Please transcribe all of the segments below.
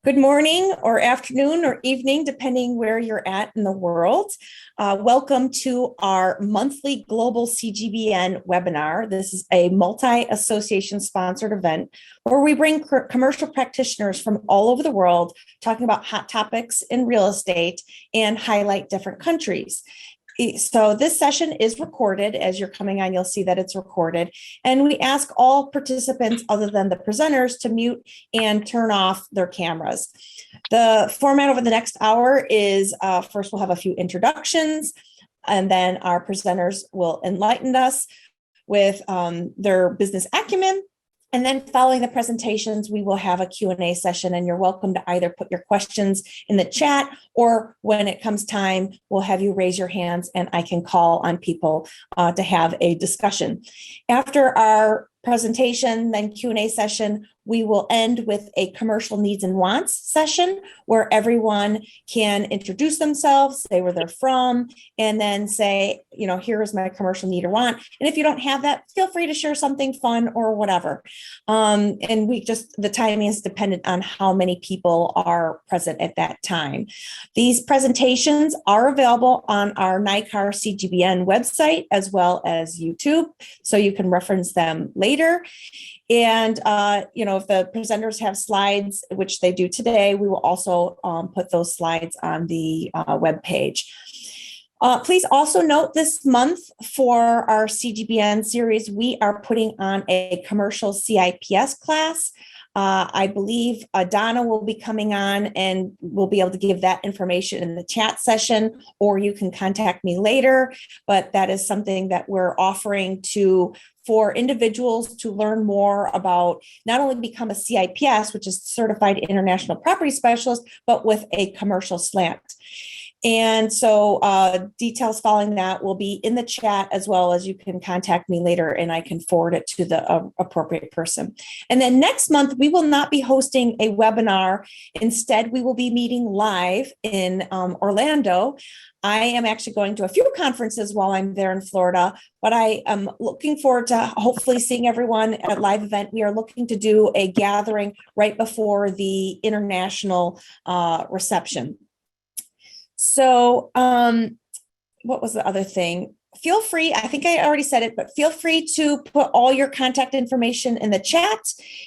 Good morning or afternoon or evening, depending where you're at in the world. Welcome to our monthly Global CGBN webinar. This is a multi-association sponsored event where we bring commercial practitioners from all over the world talking about hot topics in real estate and highlight different countries. So this session is recorded. As you're coming on, you'll see that it's recorded. And we ask all participants other than the presenters to mute and turn off their cameras. The format over the next hour is first we'll have a few introductions, and then our presenters will enlighten us with their business acumen. And then following the presentations, we will have a Q&A session, and you're welcome to either put your questions in the chat, or when it comes time, we'll have you raise your hands and I can call on people to have a discussion. After our presentation, then Q&A session, we will end with a commercial needs and wants session where everyone can introduce themselves, say where they're from, and then say, you know, here is my commercial need or want. And if you don't have that, feel free to share something fun or whatever. And the timing is dependent on how many people are present at that time. These presentations are available on our NICAR CGBN website as well as YouTube, so you can reference them later. And, if the presenters have slides, which they do today, we will also put those slides on the web page. Please also note this month for our CGBN series, we are putting on a commercial CIPS class. I believe Donna will be coming on and we'll be able to give that information in the chat session, or you can contact me later. But that is something that we're offering for individuals to learn more about, not only become a CIPS, which is Certified International Property Specialist, but with a commercial slant. And so details following that will be in the chat, as well as you can contact me later and I can forward it to the appropriate person. And then next month, we will not be hosting a webinar. Instead, we will be meeting live in Orlando. I am actually going to a few conferences while I'm there in Florida, but I am looking forward to hopefully seeing everyone at a live event. We are looking to do a gathering right before the international reception. So what was the other thing? Feel free, I think I already said it, but feel free to put all your contact information in the chat,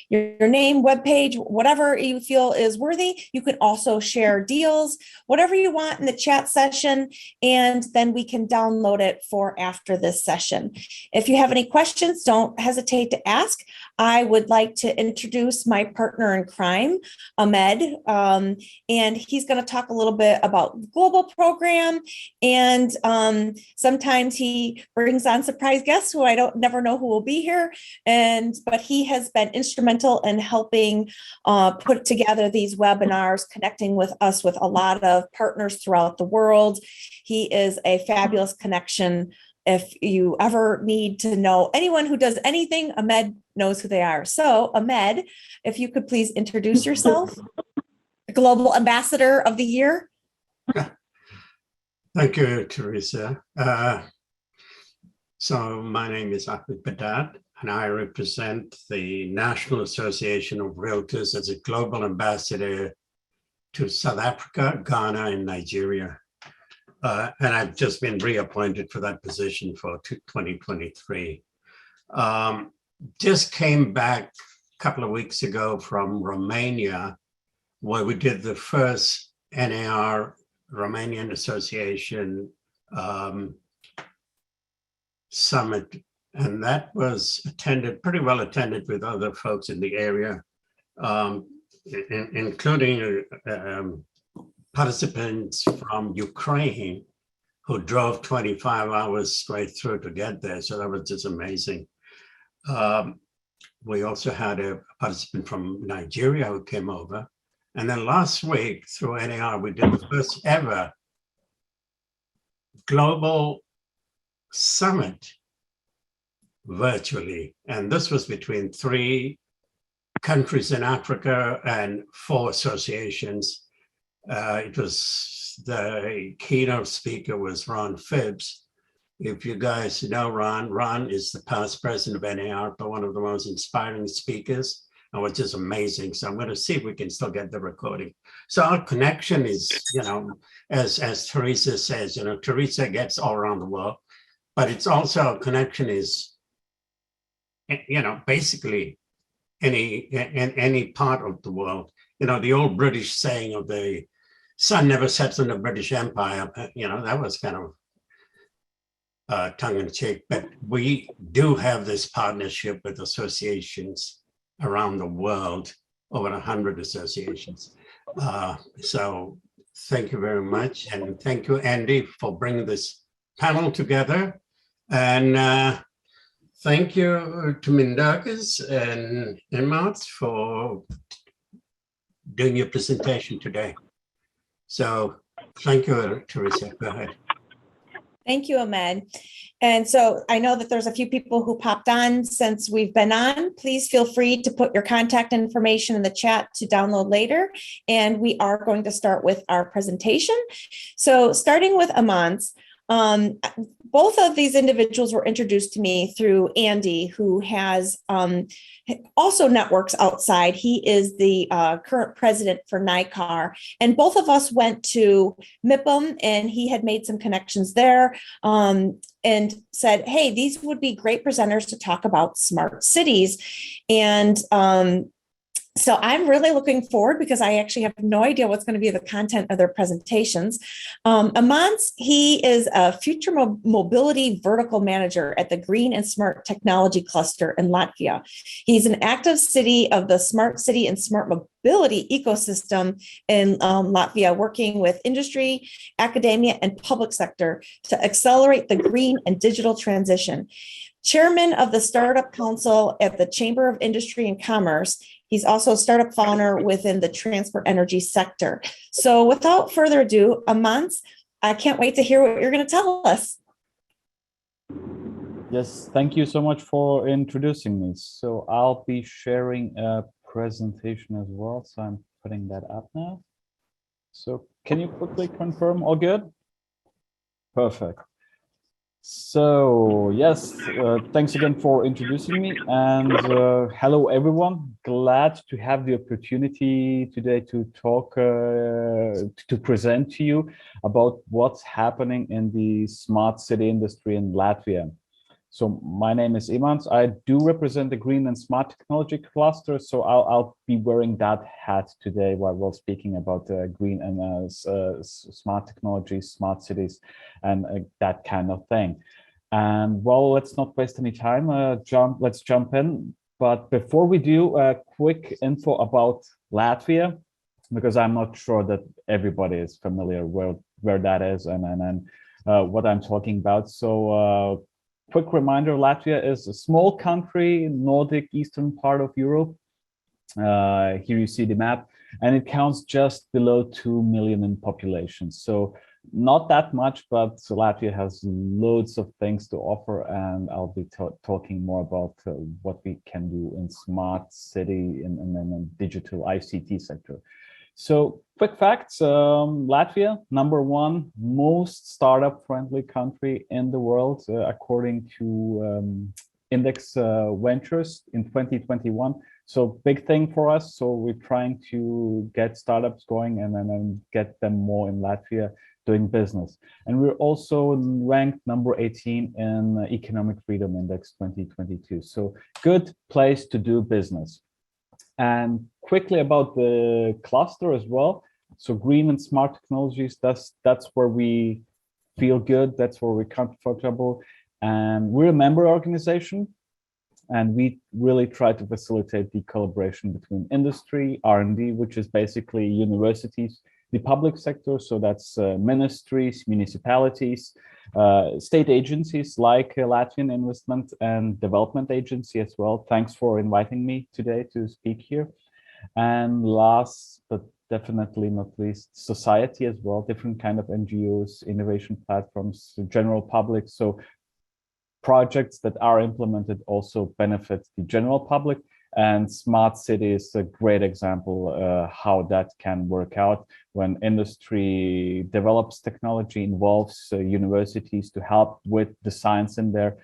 your name, webpage, whatever you feel is worthy. You can also share deals, whatever you want in the chat session, and then we can download it for after this session. If you have any questions, don't hesitate to ask. I would like to introduce my partner in crime, Ahmed, and he's going to talk a little bit about the global program, and sometimes he brings on surprise guests who I never know who will be here, but he has been instrumental in helping put together these webinars, connecting with us with a lot of partners throughout the world. He is a fabulous connection. If you ever need to know anyone who does anything, Ahmed knows who they are. So Ahmed, if you could please introduce yourself, Global Ambassador of the Year. Thank you, Teresa. So my name is Ahmed Badat, and I represent the National Association of Realtors as a Global Ambassador to South Africa, Ghana, and Nigeria. And I've just been reappointed for that position for 2023. Just came back a couple of weeks ago from Romania, where we did the first NICAR Romanian Association summit, and that was pretty well attended with other folks in the area, including participants from Ukraine who drove 25 hours straight through to get there. So that was just amazing. We also had a participant from Nigeria who came over. And then last week through NICAR, we did the first ever global summit virtually. And this was between 3 countries in Africa and 4 associations. The keynote speaker was Ron Phibbs. If you guys know Ron is the past president of NICAR, but one of the most inspiring speakers. which is amazing. So I'm going to see if we can still get the recording. So our connection is, as Teresa says, Teresa gets all around the world, but it's also our connection is, basically any part of the world. The old British saying of the sun never sets in the British Empire, that was kind of tongue in cheek, but we do have this partnership with associations around the world, over 100 associations. So thank you very much. And thank you, Andy, for bringing this panel together. And thank you to Mindaugas and Emmaus for doing your presentation today. So thank you, Teresa. Go ahead. Thank you, Ahmed. And so I know that there's a few people who popped on since we've been on. Please feel free to put your contact information in the chat to download later. And we are going to start with our presentation. So starting with Amans, both of these individuals were introduced to me through Andy, who has also networks outside. He is the current president for NICAR, and both of us went to MIPIM, and he had made some connections there and said, hey, these would be great presenters to talk about smart cities. And so I'm really looking forward because I actually have no idea what's going to be the content of their presentations. Amans, he is a future mobility vertical manager at the Green and Smart Technology Cluster in Latvia. He's an active city of the smart city and smart mobility ecosystem in Latvia, working with industry, academia, and public sector to accelerate the green and digital transition. Chairman of the Startup Council at the Chamber of Industry and Commerce. He's also a startup founder within the transport energy sector. So without further ado, Amans, I can't wait to hear what you're going to tell us. Yes, thank you so much for introducing me. So I'll be sharing a presentation as well. So I'm putting that up now. So can you quickly confirm all good? Perfect. So yes, thanks again for introducing me, and hello everyone. Glad to have the opportunity today to talk, to present to you about what's happening in the smart city industry in Latvia. So my name is Imants. I do represent the Green and Smart Technology Cluster, so I'll be wearing that hat today while speaking about green and smart technologies, smart cities, and that kind of thing. And well, let's not waste any time. Let's jump in. But before we do, a quick info about Latvia, because I'm not sure that everybody is familiar where that is and what I'm talking about. So. Quick reminder, Latvia is a small country, Nordic eastern part of Europe. Here you see the map, and it counts just below 2 million in population. So not that much, but Latvia has loads of things to offer, and I'll be talking more about what we can do in smart city and digital ICT sector. So quick facts, Latvia, #1 most startup friendly country in the world, according to Index Ventures in 2021. So big thing for us. So we're trying to get startups going and then get them more in Latvia doing business. And we're also ranked #18 in Economic Freedom Index 2022. So good place to do business. And quickly about the cluster as well. So green and smart technologies, that's where we feel good. That's where we're comfortable. And we're a member organization. And we really try to facilitate the collaboration between industry, R&D, which is basically universities, the public sector. So that's ministries, municipalities, state agencies like Latvian Investment and Development Agency as well. Thanks for inviting me today to speak here. And last but definitely not least, society as well, different kind of NGOs, innovation platforms, general public. So projects that are implemented also benefit the general public. And smart city is a great example how that can work out when industry develops technology, involves universities to help with the science in there,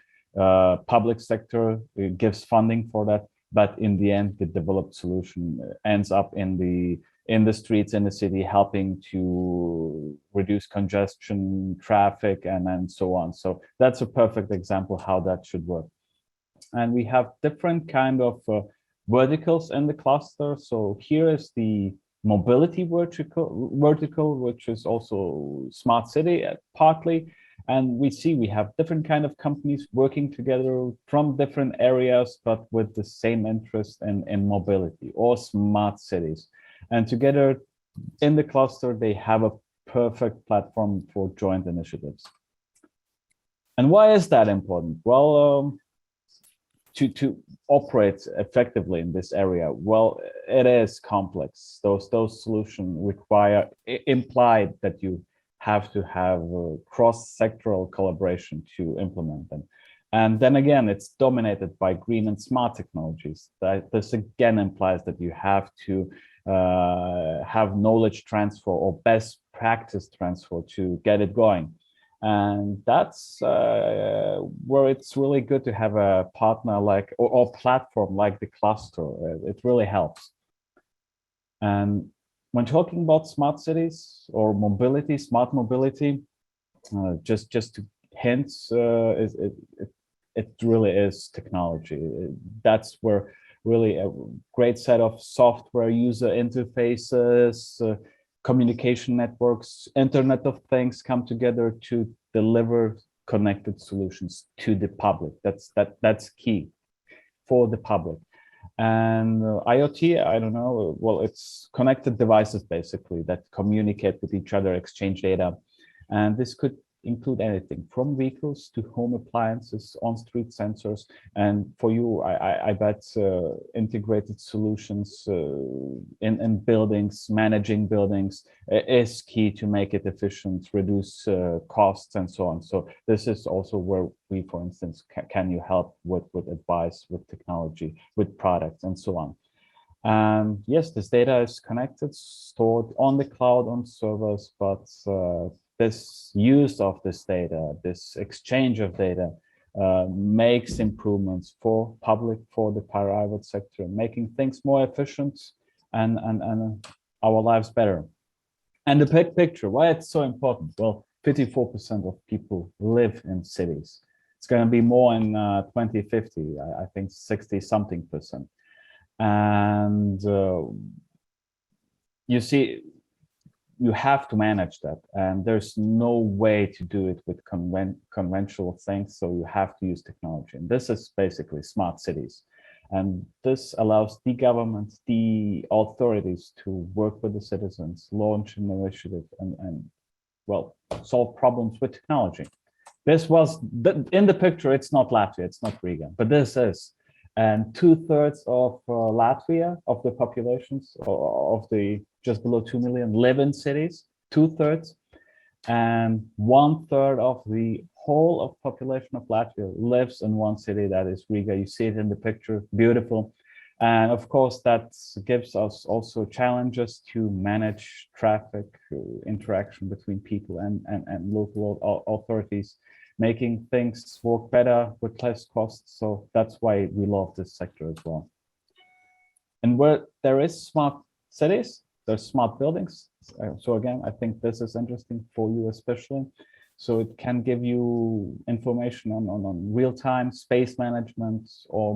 public sector gives funding for that. but in the end, the developed solution ends up in the streets in the city, helping to reduce congestion, traffic, and so on. So that's a perfect example how that should work. And we have different kind of verticals in the cluster. So here is the mobility vertical, which is also smart city partly. And we see we have different kind of companies working together from different areas, but with the same interest in mobility or smart cities. And together in the cluster, they have a perfect platform for joint initiatives. And why is that important? Well, to operate effectively in this area, well, it is complex. Those solutions require implied that you have to have cross-sectoral collaboration to implement them. And then again, it's dominated by green and smart technologies. This again implies that you have to have knowledge transfer or best practice transfer to get it going. And that's where it's really good to have a partner like or platform like the cluster. It really helps. And when talking about smart cities or mobility, smart mobility, just to hint, it really is technology. That's where really a great set of software user interfaces, communication networks, Internet of Things come together to deliver connected solutions to the public. That's key for the public. And IoT, I don't know, well, it's connected devices basically that communicate with each other, exchange data. And this could include anything from vehicles to home appliances, on-street sensors. And for you, I bet integrated solutions in buildings, managing buildings is key to make it efficient, reduce costs and so on. So this is also where we, for instance, can you help with advice, with technology, with products and so on. Yes, this data is connected, stored on the cloud, on servers, but this use of this data, this exchange of data makes improvements for public, for the private sector, making things more efficient and our lives better. And the big picture, why it's so important? Well, 54% of people live in cities. It's going to be more in 2050, I think 60-something%. And you see, you have to manage that, and there's no way to do it with conventional things, so you have to use technology. And this is basically smart cities, and this allows the government, the authorities to work with the citizens, launch an initiative, and well, solve problems with technology. This was in the picture. It's not Latvia, it's not Riga, but this is. And 2/3 of Latvia, of the populations of the just below 2 million, live in cities, 2/3. And 1/3 of the whole of population of Latvia lives in one city, that is Riga. You see it in the picture, beautiful. And of course, that gives us also challenges to manage traffic, interaction between people and local authorities, making things work better with less costs. So that's why we love this sector as well. And where there is smart cities, there's smart buildings. So again, I think this is interesting for you especially. So it can give you information on real-time space management, or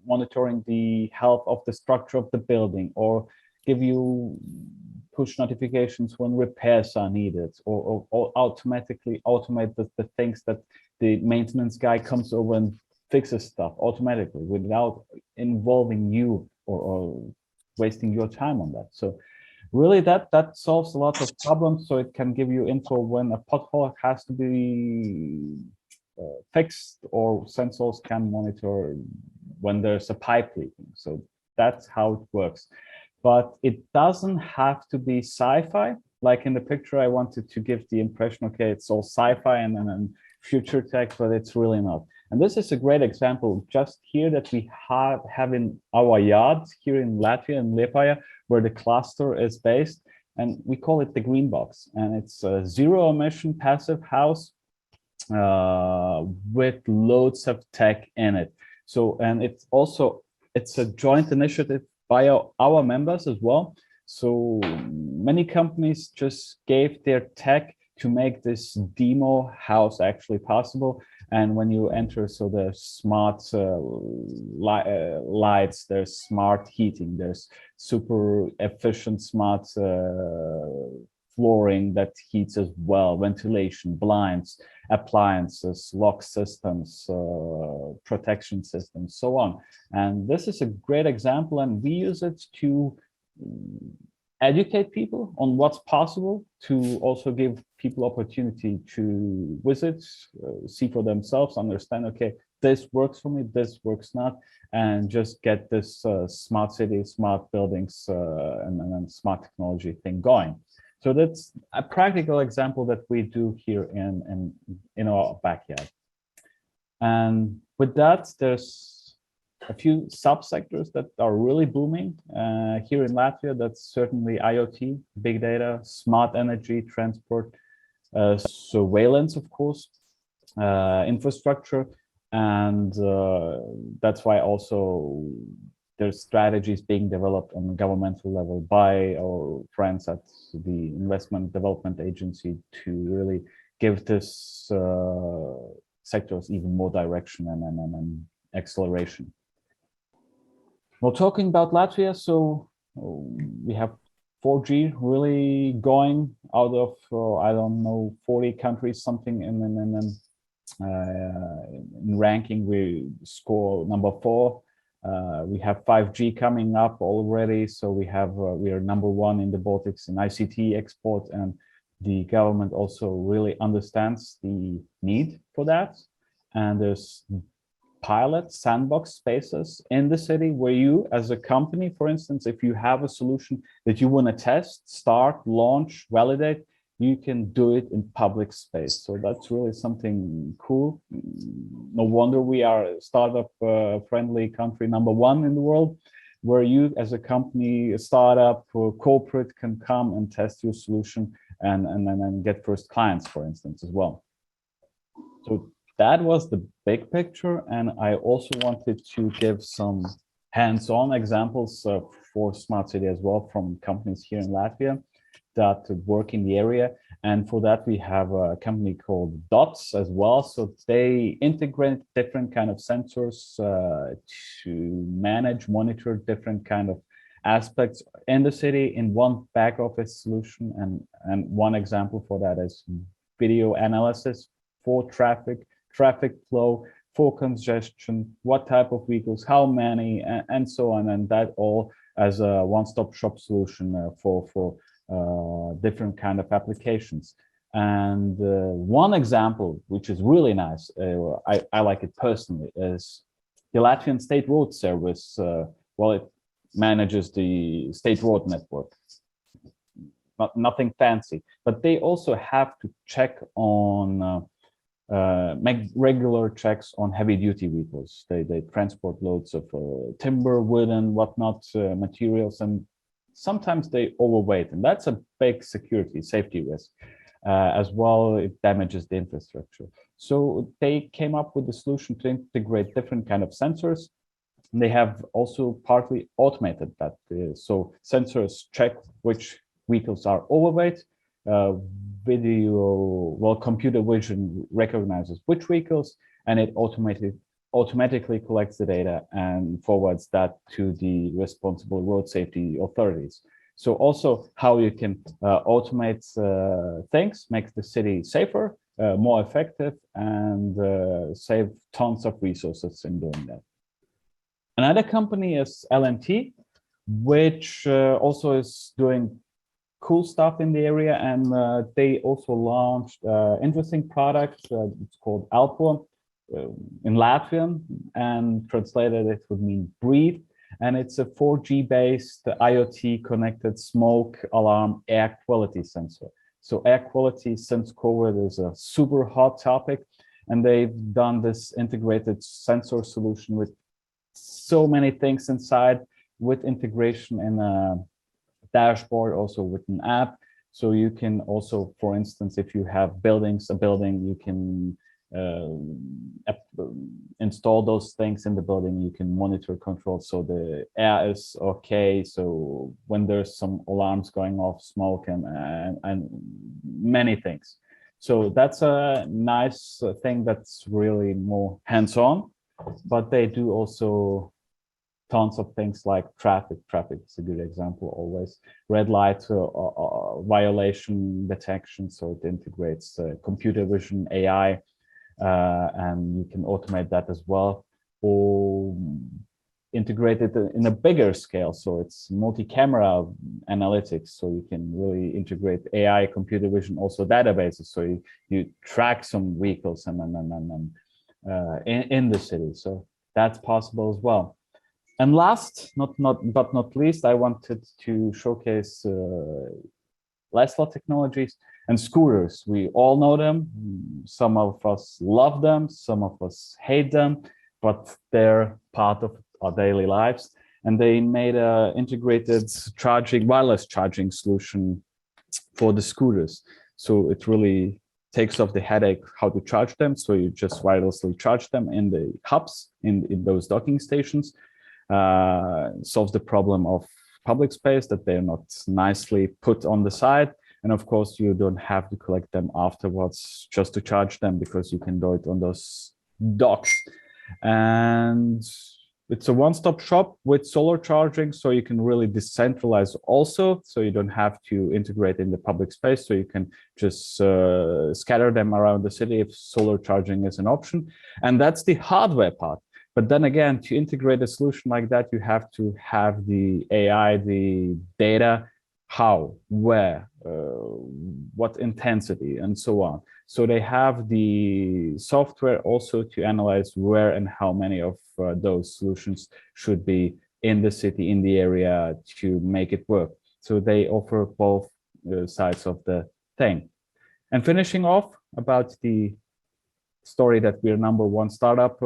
monitoring the health of the structure of the building, or give you push notifications when repairs are needed, or automatically automate the things that the maintenance guy comes over and fixes stuff automatically without involving you or wasting your time on that. So really that solves a lot of problems. So it can give you info when a pothole has to be fixed, or sensors can monitor when there's a pipe leaking. So that's how it works. But it doesn't have to be sci-fi. Like in the picture, I wanted to give the impression, okay, it's all sci-fi and future tech, but it's really not. And this is a great example just here that we have in our yard here in Latvia, in Liepāja, where the cluster is based. And we call it the green box. And it's a zero emission passive house with loads of tech in it. So, and it's also it's a joint initiative by our members as well. So many companies just gave their tech to make this demo house actually possible. And when you enter, so there's smart lights, there's smart heating, there's super efficient smart flooring that heats as well, ventilation, blinds, appliances, lock systems, protection systems, so on. And this is a great example, and we use it to educate people on what's possible, to also give people opportunity to visit, see for themselves, understand, okay, this works for me, this works not, and just get this smart city, smart buildings, and smart technology thing going. So that's a practical example that we do here in our backyard. And with that, there's a few subsectors that are really booming here in Latvia. That's certainly IoT, big data, smart energy, transport, surveillance, of course, infrastructure, and that's why also there's strategies being developed on a governmental level by our friends at the Investment Development Agency to really give this sectors even more direction and acceleration. Well, talking about Latvia, so we have 4G really going out of, I don't know, 40 countries, something in ranking. We score number 4. We have 5G coming up already, so we are number 1 in the Baltics in ICT export, and the government also really understands the need for that. And there's pilot sandbox spaces in the city where you, as a company, for instance, if you have a solution that you want to test, start, launch, validate, you can do it in public space. So that's really something cool. No wonder we are a startup friendly country number 1 in the world, where you as a company, a startup or corporate can come and test your solution and get first clients, for instance, as well. So that was the big picture. And I also wanted to give some hands-on examples for Smart City as well from companies here in Latvia that work in the area. And for that, we have a company called DOTS as well. So they integrate different kind of sensors to manage, monitor different kind of aspects in the city in one back office solution. And one example for that is video analysis for traffic flow, for congestion, what type of vehicles, how many, and so on. And that all as a one-stop shop solution for different kind of applications. And one example, which is really nice, I like it personally, is the Latvian State Road Service. Well, it manages the state road network. Nothing fancy, but they also have to check on make regular checks on heavy duty vehicles. They transport loads of timber, wood, and whatnot materials, and sometimes they overweight, and that's a big safety risk. As well, it damages the infrastructure. So they came up with a solution to integrate different kind of sensors. And they have also partly automated that. So sensors check which vehicles are overweight. Computer vision recognizes which vehicles, and it automatically collects the data and forwards that to the responsible road safety authorities. So also how you can automate things, makes the city safer, more effective, and save tons of resources in doing that. Another company is LNT, which also is doing cool stuff in the area, and they also launched interesting product. It's called Alpo in Latvian, and translated it would mean breathe. And it's a 4G based IoT connected smoke alarm air quality sensor. So air quality since COVID is a super hot topic, and they've done this integrated sensor solution with so many things inside, with integration in a dashboard, also with an app. So you can also, for instance, if you have a building, you can install those things in the building. You can monitor control so the air is okay. So when there's some alarms going off, smoke and many things. So that's a nice thing that's really more hands-on, but they do also tons of things like traffic. Traffic is a good example always. Red light violation detection. So it integrates computer vision, AI, and you can automate that as well, or integrate it in a bigger scale. So it's multi-camera analytics. So you can really integrate AI, computer vision, also databases. So you track some vehicles and in the city. So that's possible as well. And last, but not least, I wanted to showcase Tesla technologies and scooters. We all know them. Some of us love them, some of us hate them, but they're part of our daily lives. And they made a integrated wireless charging solution for the scooters. So it really takes off the headache how to charge them. So you just wirelessly charge them in the hubs, in those docking stations. Solves the problem of public space, that they're not nicely put on the side. And of course, you don't have to collect them afterwards just to charge them, because you can do it on those docks. And it's a one-stop shop with solar charging, so you can really decentralize also. So you don't have to integrate in the public space. So you can just scatter them around the city if solar charging is an option. And that's the hardware part. But then again, to integrate a solution like that, you have to have the AI, the data, how, where, what intensity, and so on. So they have the software also to analyze where and how many of those solutions should be in the city, in the area, to make it work. So they offer both sides of the thing. And finishing off about the story that we're #1 startup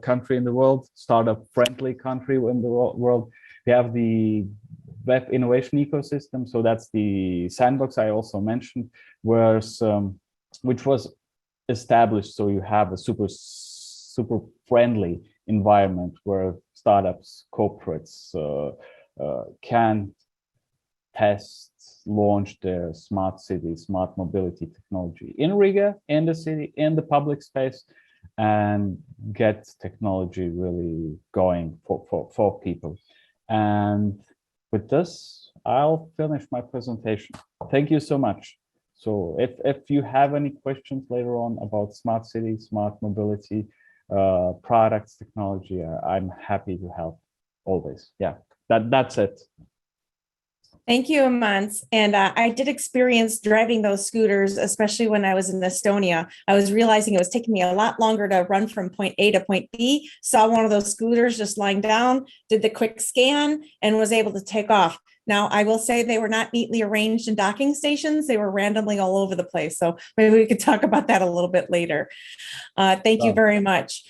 country in the world, startup friendly country in the world. We have the web innovation ecosystem. So that's the sandbox I also mentioned, which was established. So you have a super friendly environment where startups, corporates can test, launch their smart city, smart mobility technology in Riga, in the city, in the public space, and get technology really going for people. And with this, I'll finish my presentation. Thank you so much. So if you have any questions later on about smart city, smart mobility, products, technology, I'm happy to help always. Yeah, that's it. Thank you, Amans. And I did experience driving those scooters, especially when I was in Estonia. I was realizing it was taking me a lot longer to run from point A to point B. Saw one of those scooters just lying down, did the quick scan, and was able to take off. Now, I will say they were not neatly arranged in docking stations. They were randomly all over the place. So maybe we could talk about that a little bit later. Thank you very much.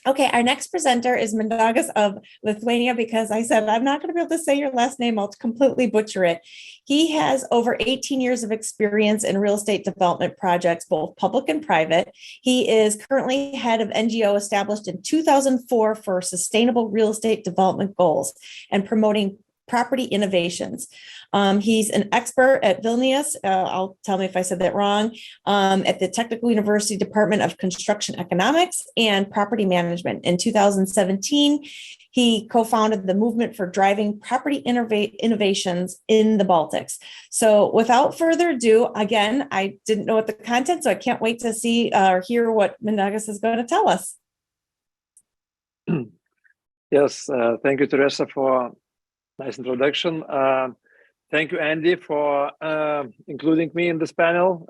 Okay, our next presenter is Mindaugas of Lithuania, because I said I'm not going to be able to say your last name. I'll completely butcher it. He has over 18 years of experience in real estate development projects, both public and private. He is currently head of NGO established in 2004 for sustainable real estate development goals and promoting property innovations. He's an expert at Vilnius. I'll tell me if I said that wrong. At the Technical University Department of Construction Economics and Property Management. In 2017, he co-founded the movement for driving property innovations in the Baltics. So without further ado, again, I didn't know what the content, so I can't wait to see or hear what Mindaugas is going to tell us. Yes, thank you, Teresa, for nice introduction. Thank you, Andy, for including me in this panel.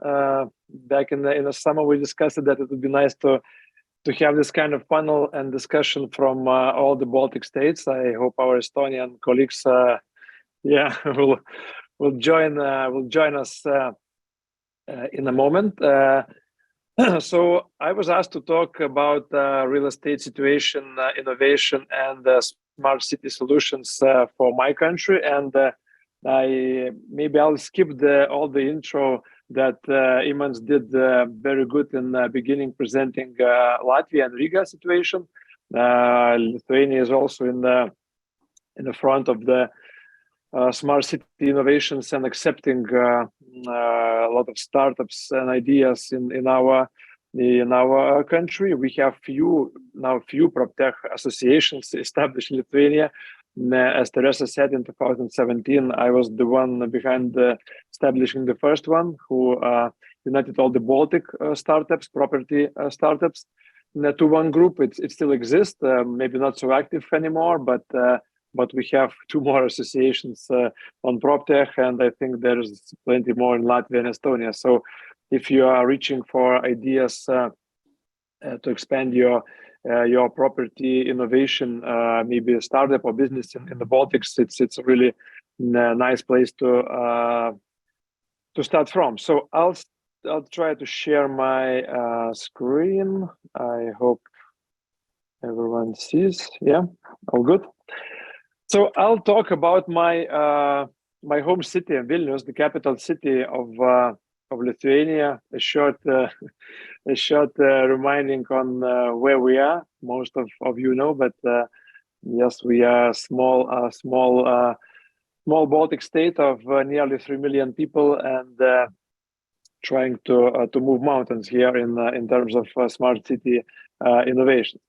Back in the summer, we discussed that it would be nice to have this kind of panel and discussion from all the Baltic states. I hope our Estonian colleagues, will join us in a moment. So I was asked to talk about real estate situation, innovation, and smart city solutions for my country. And I'll skip all the intro that Imants did very good in beginning presenting Latvia and Riga situation. Lithuania is also in the front of the smart city innovations and accepting a lot of startups and ideas in our country. We have few PropTech associations established in Lithuania. As Teresa said, in 2017, I was the one behind establishing the first one, who united all the Baltic startups, property startups, to one group. It still exists, maybe not so active anymore, but we have two more associations on PropTech, and I think there's plenty more in Latvia and Estonia. So if you are reaching for ideas to expand your property innovation, maybe a startup or business in the Baltics, it's a really nice place to start from. So I'll try to share my screen. I hope everyone sees. Yeah, all good. So I'll talk about my home city, Vilnius, the capital city of Lithuania. A short reminding on where we are. Most of you know, but yes, we are a small Baltic state of nearly 3 million people, and trying to move mountains here in terms of smart city innovation.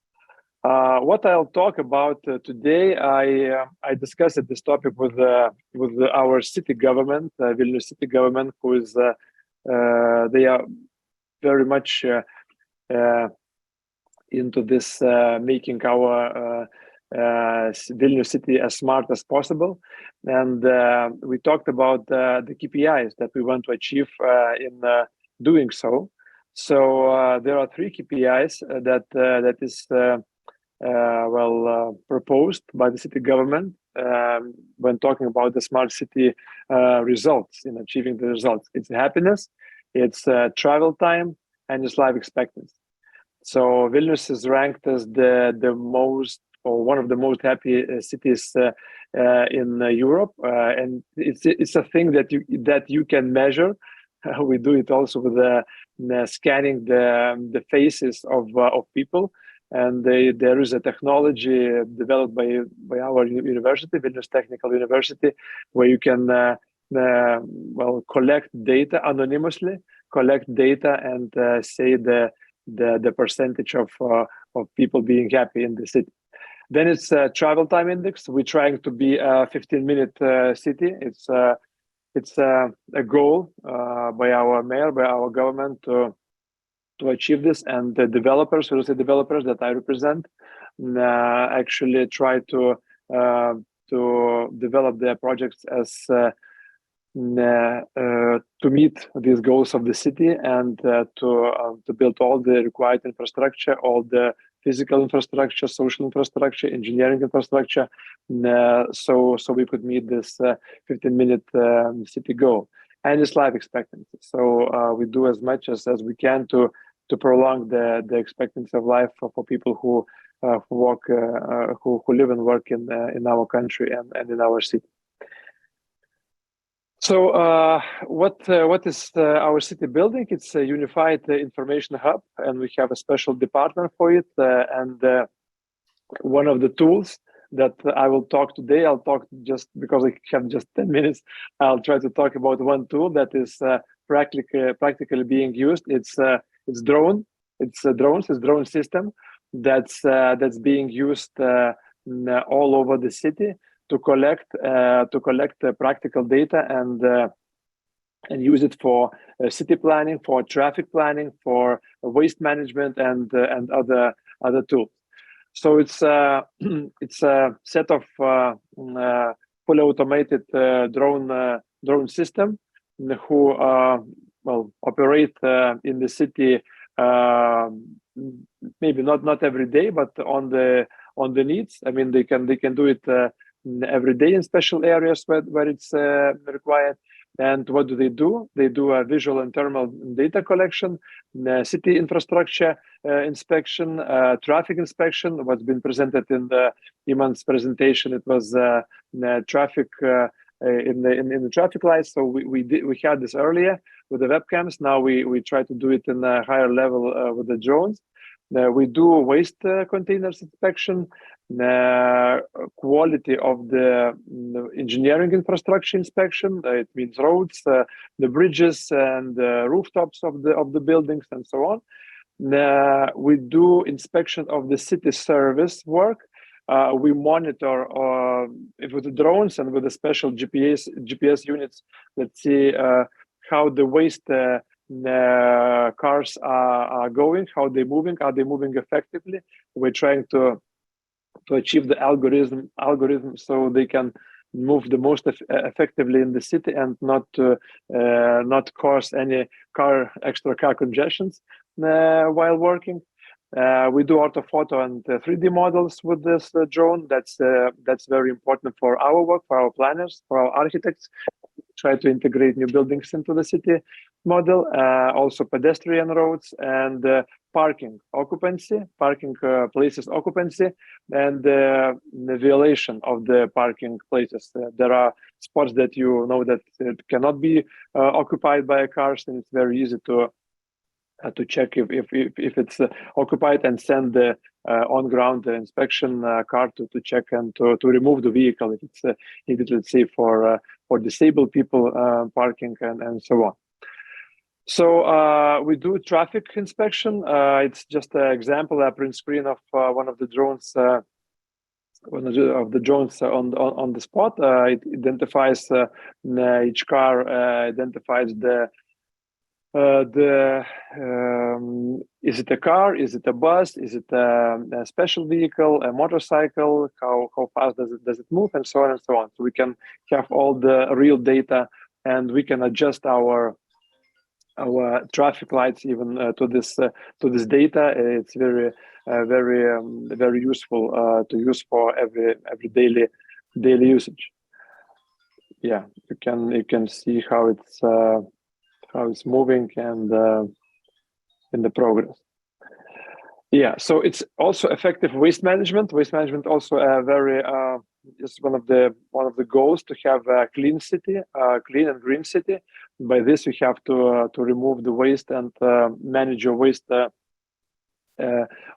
What I'll talk about today, I discussed this topic with our city government, Vilnius city government, who is they are very much into this making our Vilnius city as smart as possible, and we talked about the KPIs that we want to achieve in doing so. So there are 3 KPIs that is proposed by the city government when talking about the smart city results, in achieving the results. It's happiness, it's travel time, and it's life expectancy. So Vilnius is ranked as the most, or one of the most happy cities in Europe, and it's a thing that you can measure. We do it also with scanning the faces of people. And there is a technology developed by our university, Vilnius Technical University, where you can collect data anonymously, and say the percentage of people being happy in the city. Then it's a travel time index. We're trying to be a 15-minute city. It's a goal by our mayor, by our government to achieve this, and the developers, real estate developers that I represent, actually try to develop their projects as to meet these goals of the city, and to build all the required infrastructure, all the physical infrastructure, social infrastructure, engineering infrastructure, so we could meet this 15-minute city goal. And it's life expectancy. So we do as much as we can to prolong the expectancy of life for people who live and work in our country and in our city. So what is our city building? It's a unified information hub, and we have a special department for it. And one of the tools that I will talk today, I'll talk just because I have just 10 minutes. I'll try to talk about one tool that is practically being used. It's drone. It's drones. It's drone system that's being used all over the city to collect practical data and use it for city planning, for traffic planning, for waste management, and other tools. So it's a set of fully automated drone system who operate in the city maybe not every day, but on the needs. I mean, they can do it every day in special areas where it's required. And what do? They do a visual and thermal data collection, city infrastructure inspection, traffic inspection. What's been presented in the Imants presentation, it was traffic in the traffic lights. So we had this earlier with the webcams. Now we try to do it in a higher level with the drones. We do waste containers inspection, quality of the engineering infrastructure inspection. It means roads, the bridges, and the rooftops of the buildings, and so on. We do inspection of the city service work. We monitor with the drones and with the special GPS units. Let's see how the waste cars are going, how they're moving, are they moving effectively. We're trying to achieve the algorithm so they can move the most effectively in the city and not cause any extra car congestions while working. We do orthophoto and 3D models with this drone. That's very important for our work, for our planners, for our architects. Try to integrate new buildings into the city model, also pedestrian roads and parking places occupancy, and the violation of the parking places. There are spots that you know that it cannot be occupied by cars, and it's very easy to check if it's occupied and send the on-ground inspection car to check and to remove the vehicle if it's needed, let's say, for disabled people parking and so on. So we do traffic inspection. It's just an example, a print screen of one of the drones. One of the drones on the spot. It identifies each car, identifies is it a car, is it a bus, is it a special vehicle, a motorcycle, how fast does it move, and so on and so on. So we can have all the real data, and we can adjust our traffic lights even to this data. It's very useful to use for every daily usage. Yeah, you can see how it's moving and in the progress. Yeah, so it's also effective waste management. Waste management also is one of the goals, to have a clean city, clean and green city. By this, you have to remove the waste and manage your waste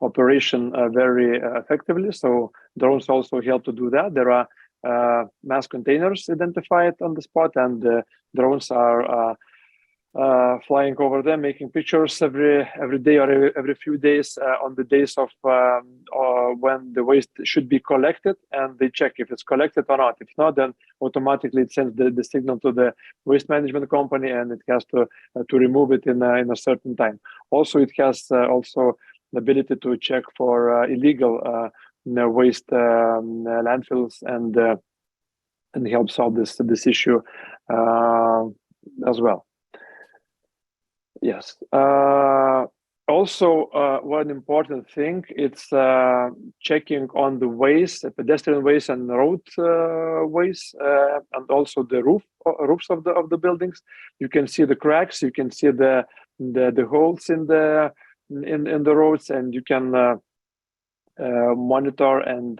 operation very effectively. So drones also help to do that. There are mass containers identified on the spot, and drones are flying over them, making pictures every day or every few days on the days of when the waste should be collected, and they check if it's collected or not. If not, then automatically it sends the signal to the waste management company, and it has to remove it in a certain time. Also, it has also the ability to check for illegal waste landfills and help solve this issue as well. Yes. Also, one important thing, it's checking on the ways, pedestrian ways and road ways, and also the roofs of the buildings. You can see the cracks, you can see the holes in the roads, and you can monitor and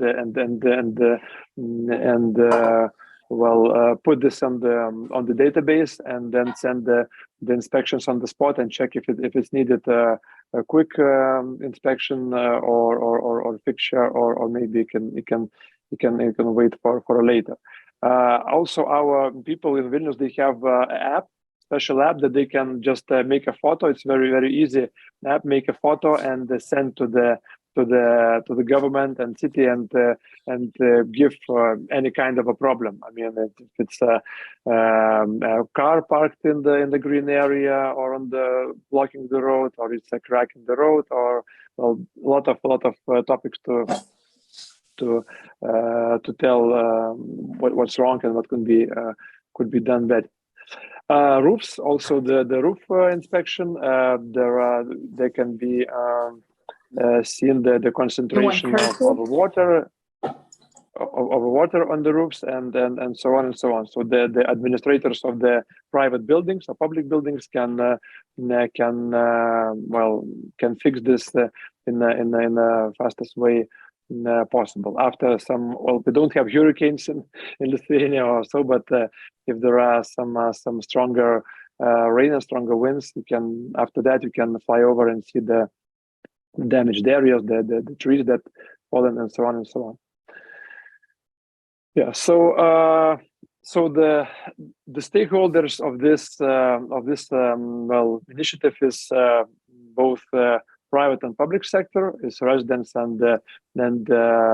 put this on the database, and then send the inspections on the spot and check if it's needed a quick inspection or fixture, or maybe it can wait for later. Also, our people in Vilnius, they have an special app that they can just make a photo. It's very easy app. Make a photo and send to the government and city, and give any kind of a problem. I mean, if it's a car parked in the green area, or on the blocking the road, or it's a crack in the road, or a lot of topics to tell what's wrong and what could be done better. Roofs, also the roof inspection. There can be seen the concentration of water on the roofs, and so on and so on. So the administrators of the private buildings or public buildings can fix this in the fastest way possible. After some, well, we don't have hurricanes in Lithuania or so, but if there are some stronger rain and stronger winds, after that you can fly over and see the damaged areas, the trees that fallen, and so on and so on. Yeah. So the stakeholders of this well, initiative is both private and public sector, is residents and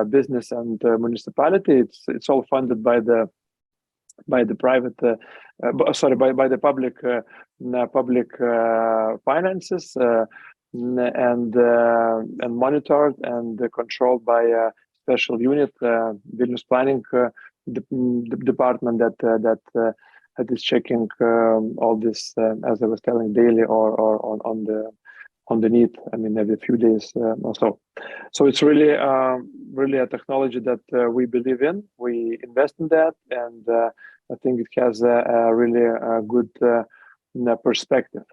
business and municipality. It's all funded by the private by the public finances and monitored and controlled by a special unit, Vilnius Planning department that is checking all this, as I was telling, daily or on the need. I mean, every few days or so. So it's really a technology that we believe in. We invest in that, and I think it has a really good perspective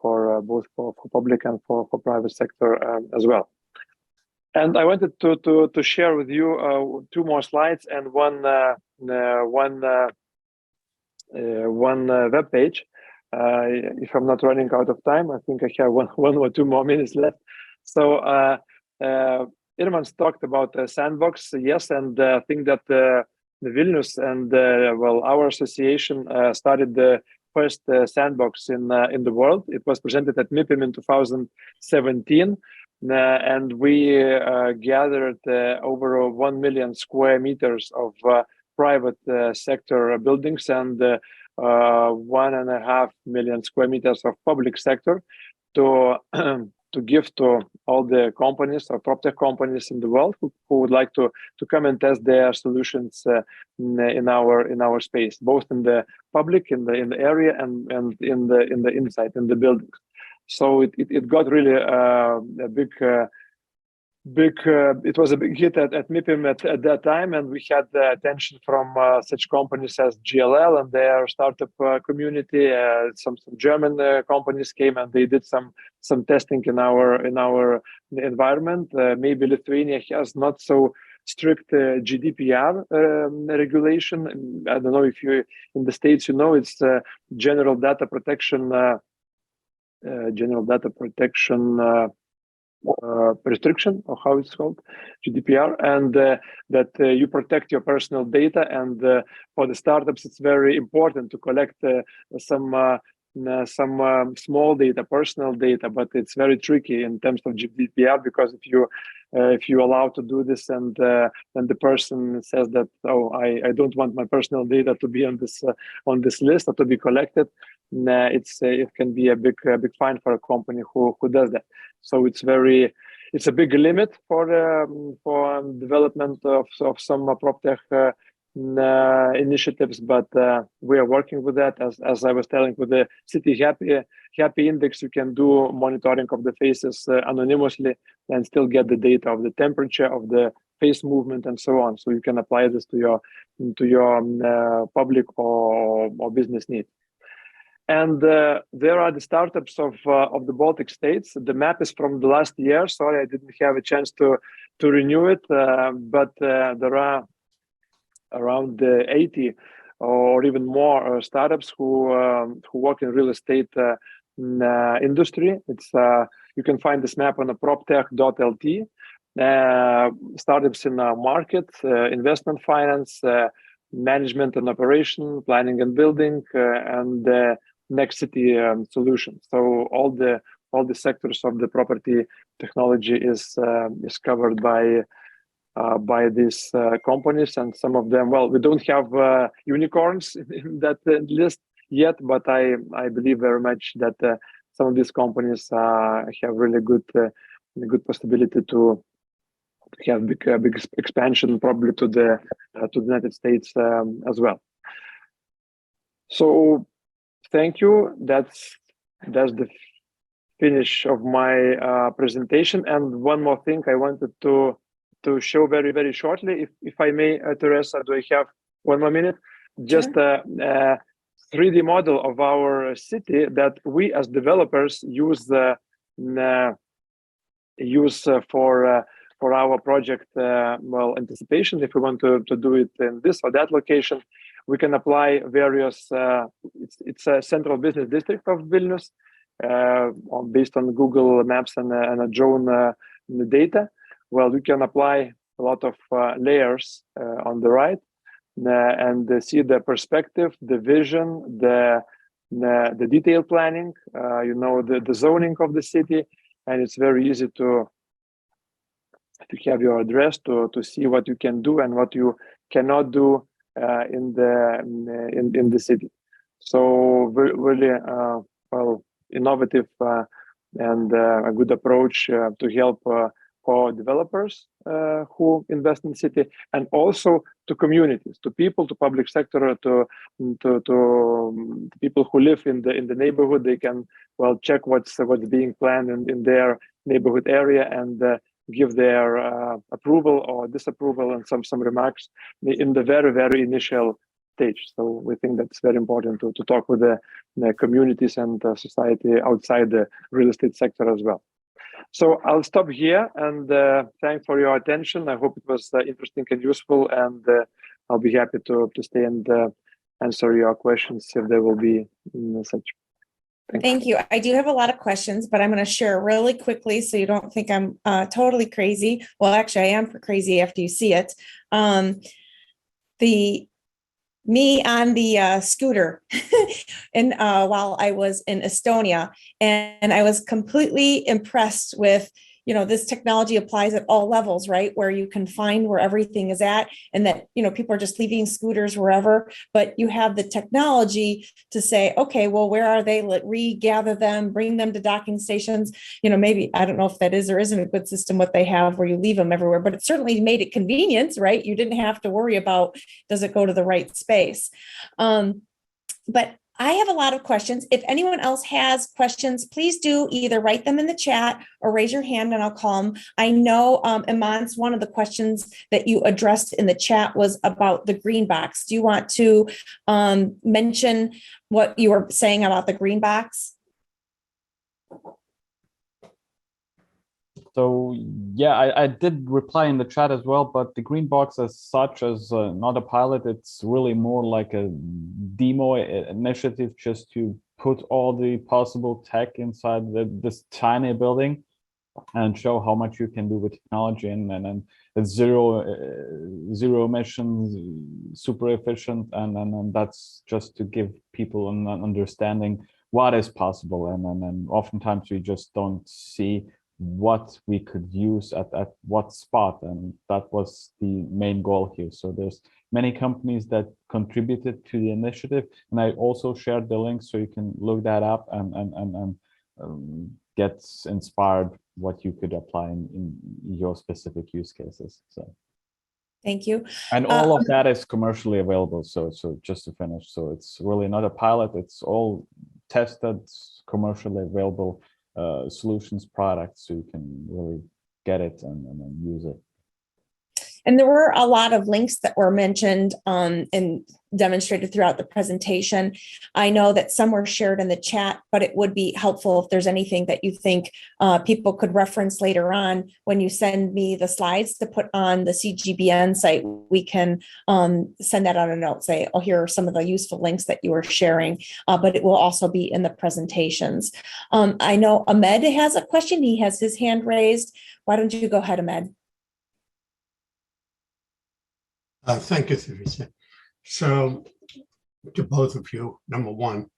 for both for public and for private sector as well. And I wanted to share with you 2 more slides and one web page. If I'm not running out of time, I think I have one or 2 more minutes left. So Irmans talked about sandbox, yes, and I think that the Vilnius and well, our association started the first sandbox in the world. It was presented at MIPIM in 2017, and we gathered over 1 million square meters of private sector buildings and 1.5 million square meters of public sector to give to all the companies or PropTech companies in the world who would like to come and test their solutions in our space, both in the public, in the area, and in the inside, in the buildings. So it got really a big. It was a big hit at MIPIM at that time, and we had attention from such companies as GLL and their startup community. Some German companies came and they did some testing in our environment. Maybe Lithuania has not so strict GDPR regulation. I don't know if you in the States, you know, it's General Data Protection. Restriction, or how it's called, GDPR, and that you protect your personal data. And for the startups, it's very important to collect some small data, personal data, but it's very tricky in terms of GDPR, because if you allow to do this and the person says that, oh, I don't want my personal data to be on this list or to be collected, it can be a big fine for a company who does that. So it's a big limit for development of some PropTech initiatives, but we are working with that. As I was telling, with the City Happy Index, you can do monitoring of the faces anonymously and still get the data of the temperature, of the face movement, and so on. So you can apply this to your public or business needs. And there are the startups of the Baltic states. The map is from the last year. Sorry, I didn't have a chance to renew it, but there are around 80 or even more startups who work in real estate industry. It's you can find this map on the proptech.lt. Startups in our market, investment finance, management and operation, planning and building, and next city solutions. So all the sectors of the property technology is covered by these companies, and some of them, well, we don't have unicorns in that list yet, but I believe very much that some of these companies have really good possibility to have big expansion, probably to the United States as well. So thank you. That's the finish of my presentation. And one more thing I wanted to show very, very shortly, if I may, Teresa, do I have 1 more minute? Just a 3D model of our city that we as developers use for for our project, well, anticipation. If we want to do it in this or that location, we can apply various, it's a central business district of Vilnius, based on Google Maps and a drone data. Well, we can apply a lot of layers on the right and see the perspective, the vision, the detailed planning, the zoning of the city, and it's very easy to have your address to see what you can do and what you cannot do in the city. So really well, innovative and a good approach to help for developers who invest in the city, and also to communities, to people, to public sector, to people who live in the neighborhood. They can well check what's being planned in their neighborhood area and give their approval or disapproval and some remarks in the very initial stage. So we think that's very important to talk with the communities and society outside the real estate sector as well. So I'll stop here and thanks for your attention. I hope it was interesting and useful, and I'll be happy to stay and answer your questions if there will be such. Thank you. I do have a lot of questions, but I'm going to share really quickly so you don't think I'm totally crazy. Well, actually, I am crazy after you see it. Me on the scooter and while I was in Estonia, and I was completely impressed with, this technology applies at all levels, right? Where you can find where everything is at, and that, people are just leaving scooters wherever, but you have the technology to say, okay, well, where are they? Regather them, bring them to docking stations. Maybe, I don't know if that is or isn't a good system, what they have where you leave them everywhere, but it certainly made it convenient, right? You didn't have to worry about, does it go to the right space? But I have a lot of questions. If anyone else has questions, please do either write them in the chat or raise your hand and I'll call them. I know, Imans, one of the questions that you addressed in the chat was about the green box. Do you want to mention what you were saying about the green box? So yeah, I did reply in the chat as well, but the green box as such as not a pilot, it's really more like a demo initiative just to put all the possible tech inside this tiny building and show how much you can do with technology, and it's zero emissions, super efficient, and that's just to give people an understanding what is possible, and oftentimes we just don't see what we could use at what spot, and that was the main goal here. So there's many companies that contributed to the initiative, and I also shared the link so you can look that up and get inspired what you could apply in your specific use cases. So thank you. And all of that is commercially available. So just to finish, so it's really not a pilot, it's all tested, commercially available solutions, products, so you can really get it and use it. And there were a lot of links that were mentioned and demonstrated throughout the presentation. I know that some were shared in the chat, but it would be helpful if there's anything that you think people could reference later on when you send me the slides to put on the CGBN site. We can send that on a note, say, oh, here are some of the useful links that you were sharing, but it will also be in the presentations. I know Ahmed has a question. He has his hand raised. Why don't you go ahead, Ahmed? Thank you, Theresa. So to both of you, number one,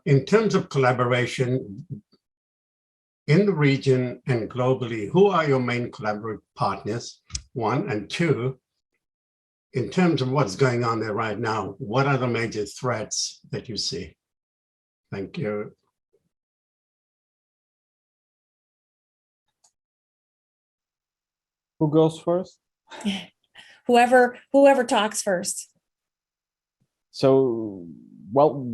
in terms of collaboration in the region and globally, who are your main collaborative partners, one, and two, in terms of what's going on there right now, what are the major threats that you see? Thank you. Who goes first? Whoever talks first. So, well,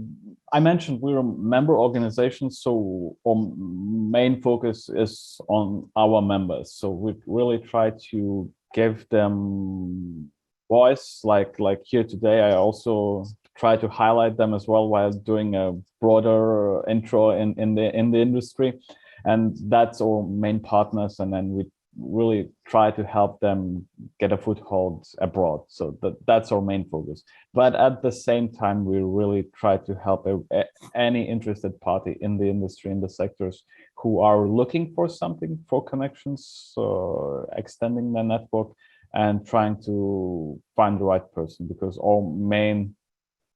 I mentioned we're a member organization, so our main focus is on our members. So we really try to give them voice, like here today. I also try to highlight them as well while doing a broader intro in the industry, and that's our main partners. And then we really try to help them get a foothold abroad. So that's our main focus. But at the same time, we really try to help any interested party in the industry, in the sectors, who are looking for something, for connections, extending their network, and trying to find the right person, because our main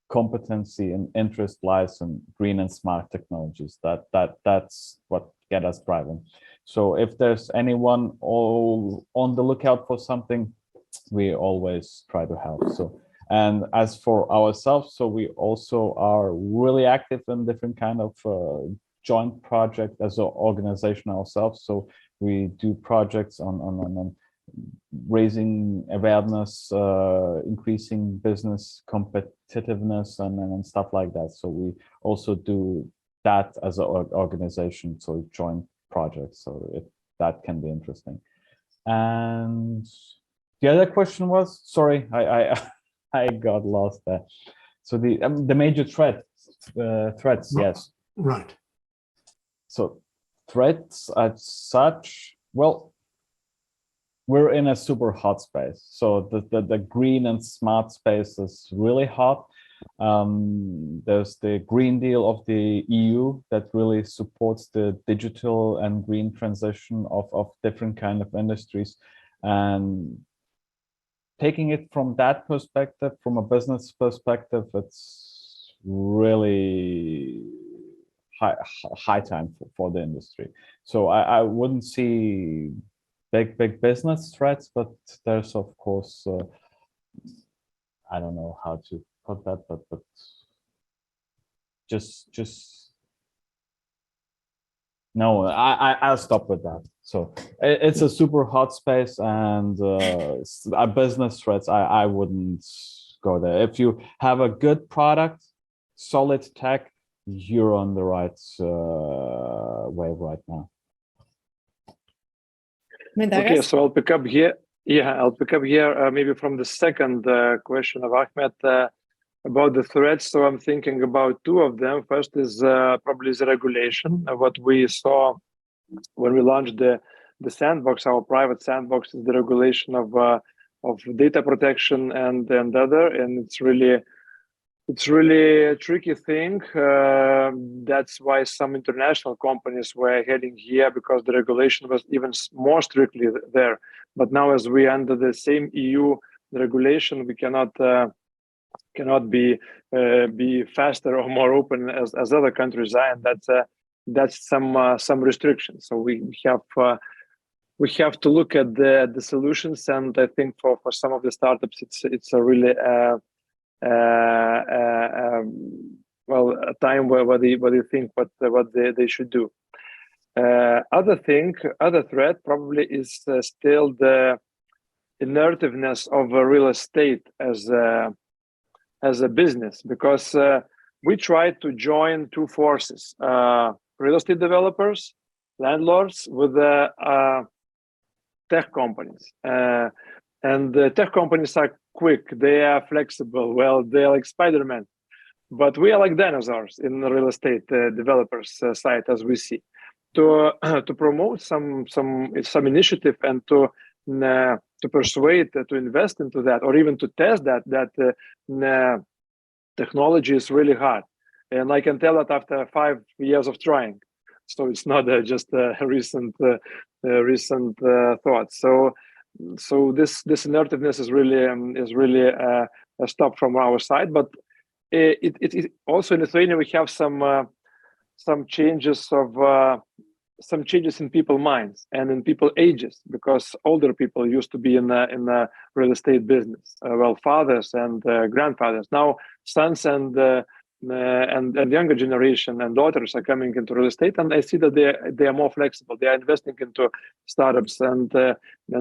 competency and interest lies in green and smart technologies. That's what get us driving. So if there's anyone all on the lookout for something, we always try to help. So, and as for ourselves, so we also are really active in different kind of joint project as an organization ourselves. So we do projects on raising awareness, increasing business competitiveness, and stuff like that. So we also do that as an organization, so joint projects. So that can be interesting. And the other question was, sorry, I got lost there. So the major threats, yes. Right. So threats as such, well, we're in a super hot space. So the green and smart space is really hot. There's the Green Deal of the EU that really supports the digital and green transition of different kind of industries. And taking it from that perspective, from a business perspective, it's really high time for the industry. So I wouldn't see big business threats, but there's of course I don't know how to put that, but just no, I'll stop with that. So it's a super hot space, and business threats, I wouldn't go there. If you have a good product, solid tech, you're on the right wave right now. Okay, so I'll pick up here. Yeah, I'll pick up here maybe from the second question of Ahmed about the threats. So I'm thinking about two of them. First is probably the regulation. What we saw when we launched the sandbox, our private sandbox, is the regulation of data protection and other, and it's really a tricky thing. That's why some international companies were heading here, because the regulation was even more strictly there. But now, as we under the same EU regulation, we cannot be faster or more open as other countries are, and that's some restrictions. So we have to look at the solutions, and I think for some of the startups, it's a really well, a time where they think what they should do. Other threat probably is still the inertiveness of real estate as a business, because we try to join two forces: real estate developers, landlords, with tech companies. And the tech companies are quick, they are flexible, well, they're like Spider-Man. But we are like dinosaurs in the real estate developers side, as we see. To promote some initiative and to persuade to invest into that, or even to test that technology is really hard. And I can tell that after 5 years of trying. So it's not just a recent thought. So this inertiveness is really a stop from our side. But it also in Lithuania we have some changes in people's minds and in people's ages, because older people used to be in the real estate business, well, fathers and grandfathers. Now sons and younger generation and daughters are coming into real estate, and I see that they are more flexible. They are investing into startups and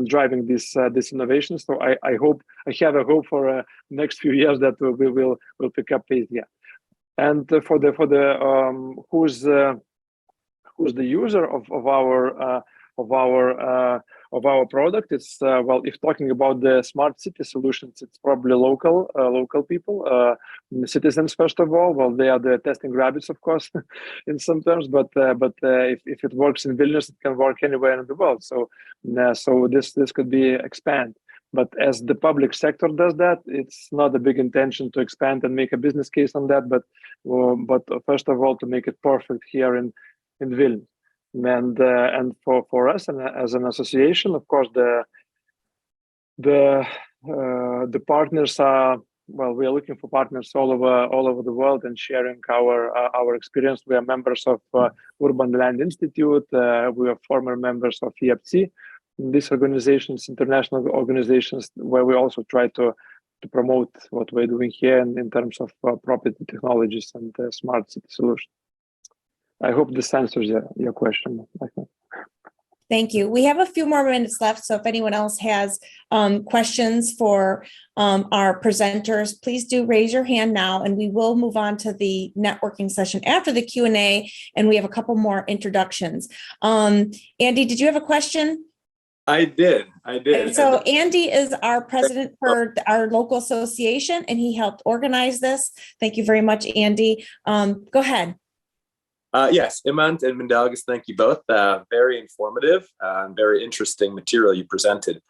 driving this innovation. So I have a hope for next few years that we will pick up pace here. And for the who's the user of our product. It's well, if talking about the smart city solutions, it's probably local people, citizens first of all. Well, they are the testing rabbits, of course, in some terms. But if it works in Vilnius, it can work anywhere in the world. So so this could be expand. But as the public sector does that, it's not a big intention to expand and make a business case on that. But first of all, to make it perfect here in Vilnius. And for us and as an association, of course, the partners are, well, we are looking for partners all over the world and sharing our experience. We are members of Urban Land Institute. We are former members of EFC. These organizations, international organizations, where we also try to promote what we're doing here in terms of property technologies and smart city solutions. I hope this answers your question. Thank you. We have a few more minutes left, so if anyone else has questions for our presenters, please do raise your hand now, and we will move on to the networking session after the Q&A, and we have a couple more introductions. Andy, did you have a question? I did. So Andy is our president for our local association, and he helped organize this. Thank you very much, Andy. Go ahead. Yes, Imant and Mindaugas, thank you both. Very informative and very interesting material you presented.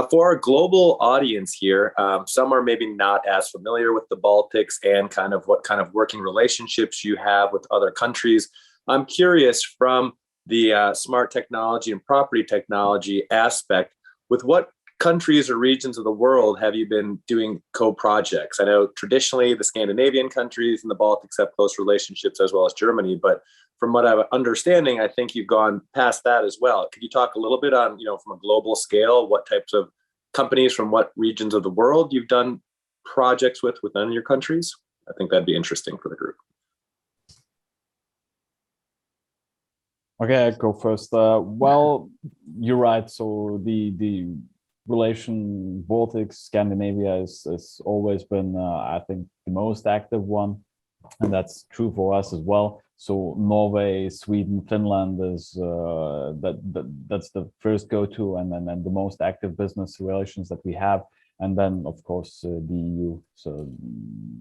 For our global audience here, some are maybe not as familiar with the Baltics and what kind of working relationships you have with other countries. I'm curious, from the smart technology and property technology aspect, with what countries or regions of the world have you been doing co-projects? I know traditionally the Scandinavian countries and the Baltics have close relationships, as well as Germany, but from what I'm understanding, I think you've gone past that as well. Could you talk a little bit on, from a global scale, what types of companies from what regions of the world you've done projects with within your countries? I think that'd be interesting for the group. Okay, I go first. Well, you're right. So the relation Baltics, Scandinavia has always been, I think, the most active one, and that's true for us as well. So Norway, Sweden, Finland is that's the first go-to, and then the most active business relations that we have. And then, of course, the EU, so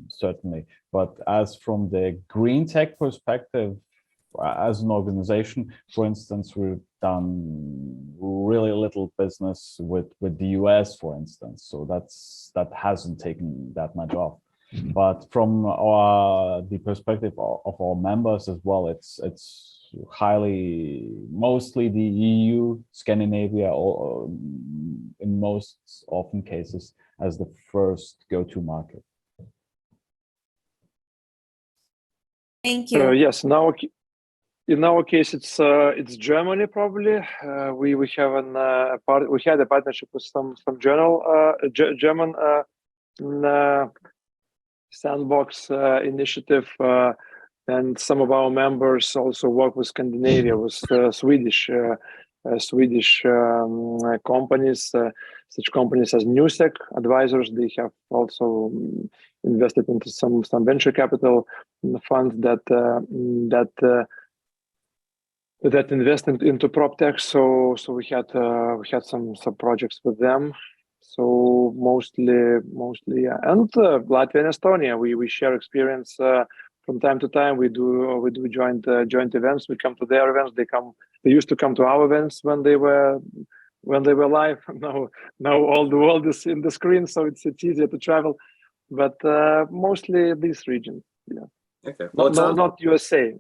certainly. But as from the green tech perspective, as an organization, for instance, we've done really little business with the US, for instance. So that hasn't taken that much off. But from the perspective of our members as well, it's mostly the EU, Scandinavia, or in most often cases, as the first go-to market. Thank you. Yes, now in our case, it's Germany probably. We had a partnership with some German sandbox initiative, and some of our members also work with Scandinavia, with Swedish companies, such companies as Newsec Advisors. They have also invested into some venture capital funds that invest into prop tech. So we had some projects with them. So mostly, yeah. And Latvia and Estonia, we share experience from time to time. We do joint events. We come to their events. They used to come to our events when they were live. Now all the world is in the screen, so it's easier to travel. But mostly these regions. Yeah. Okay. Well, not USA.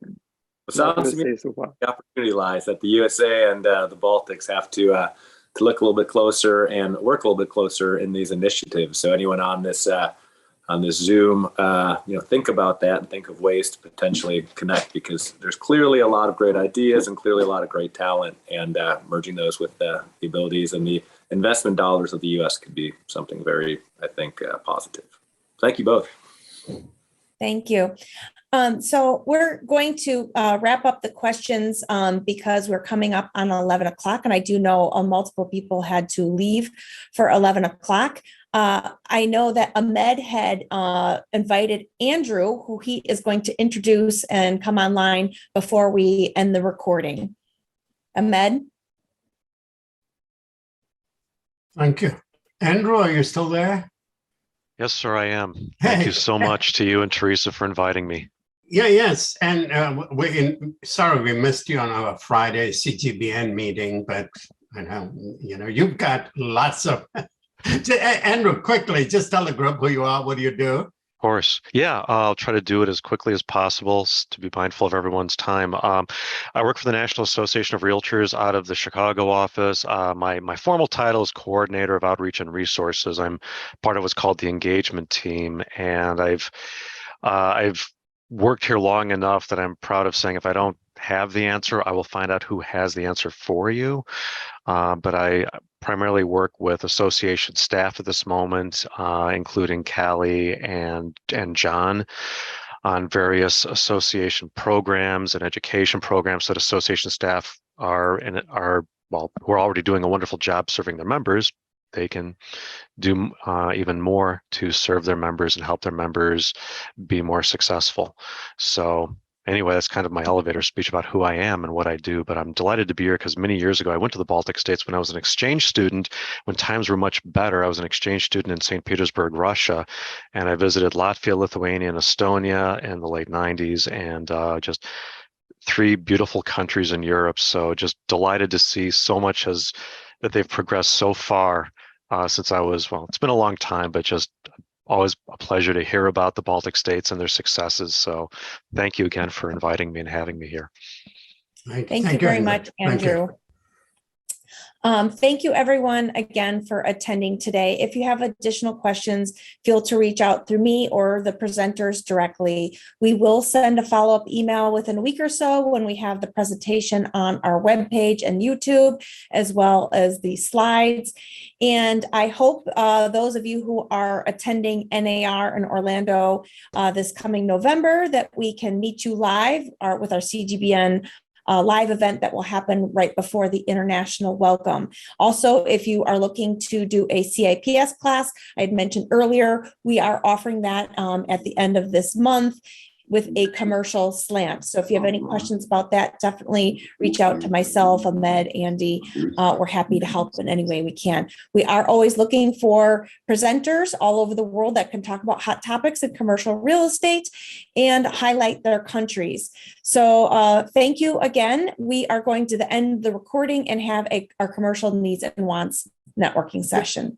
It sounds to me so far. The opportunity lies that the USA and the Baltics have to look a little bit closer and work a little bit closer in these initiatives. So anyone on this Zoom, think about that and think of ways to potentially connect, because there's clearly a lot of great ideas and clearly a lot of great talent, and merging those with the abilities and the investment dollars of the U.S. could be something very, I think, positive. Thank you both. Thank you. So we're going to wrap up the questions because we're coming up on 11 o'clock, and I do know multiple people had to leave for 11 o'clock. I know that Ahmed had invited Andrew, who he is going to introduce and come online before we end the recording. Ahmed? Thank you. Andrew, are you still there? Yes, sir, I am. Thank you so much to you and Teresa for inviting me. Yeah, yes. And sorry we missed you on our Friday CGBN meeting, but I know, you've got lots of... Andrew, quickly, just tell the group who you are, what do you do? Of course. Yeah, I'll try to do it as quickly as possible to be mindful of everyone's time. I work for the National Association of Realtors out of the Chicago office. My formal title is Coordinator of Outreach and Resources. I'm part of what's called the Engagement Team, and I've worked here long enough that I'm proud of saying if I don't have the answer, I will find out who has the answer for you. But I primarily work with association staff at this moment, including Callie and John, on various association programs and education programs that association staff who are already doing a wonderful job serving their members. They can do even more to serve their members and help their members be more successful. So anyway, that's kind of my elevator speech about who I am and what I do, but I'm delighted to be here because many years ago, I went to the Baltic states when I was an exchange student, when times were much better. I was an exchange student in St. Petersburg, Russia, and I visited Latvia, Lithuania, and Estonia in the late 90s, and just 3 beautiful countries in Europe. So just delighted to see so much that they've progressed so far since I was, it's been a long time, but just always a pleasure to hear about the Baltic states and their successes. So thank you again for inviting me and having me here. Thank you very much, Andrew. Thank you, everyone, again for attending today. If you have additional questions, feel to reach out through me or the presenters directly. We will send a follow-up email within a week or so when we have the presentation on our webpage and YouTube, as well as the slides. And I hope those of you who are attending NAR in Orlando this coming November, that we can meet you live with our CGBN live event that will happen right before the international welcome. Also, if you are looking to do a CIPS class, I had mentioned earlier, we are offering that at the end of this month with a commercial slant. So if you have any questions about that, definitely reach out to myself, Ahmed, Andy. We're happy to help in any way we can. We are always looking for presenters all over the world that can talk about hot topics in commercial real estate and highlight their countries. So thank you again. We are going to end the recording and have our commercial needs and wants networking session.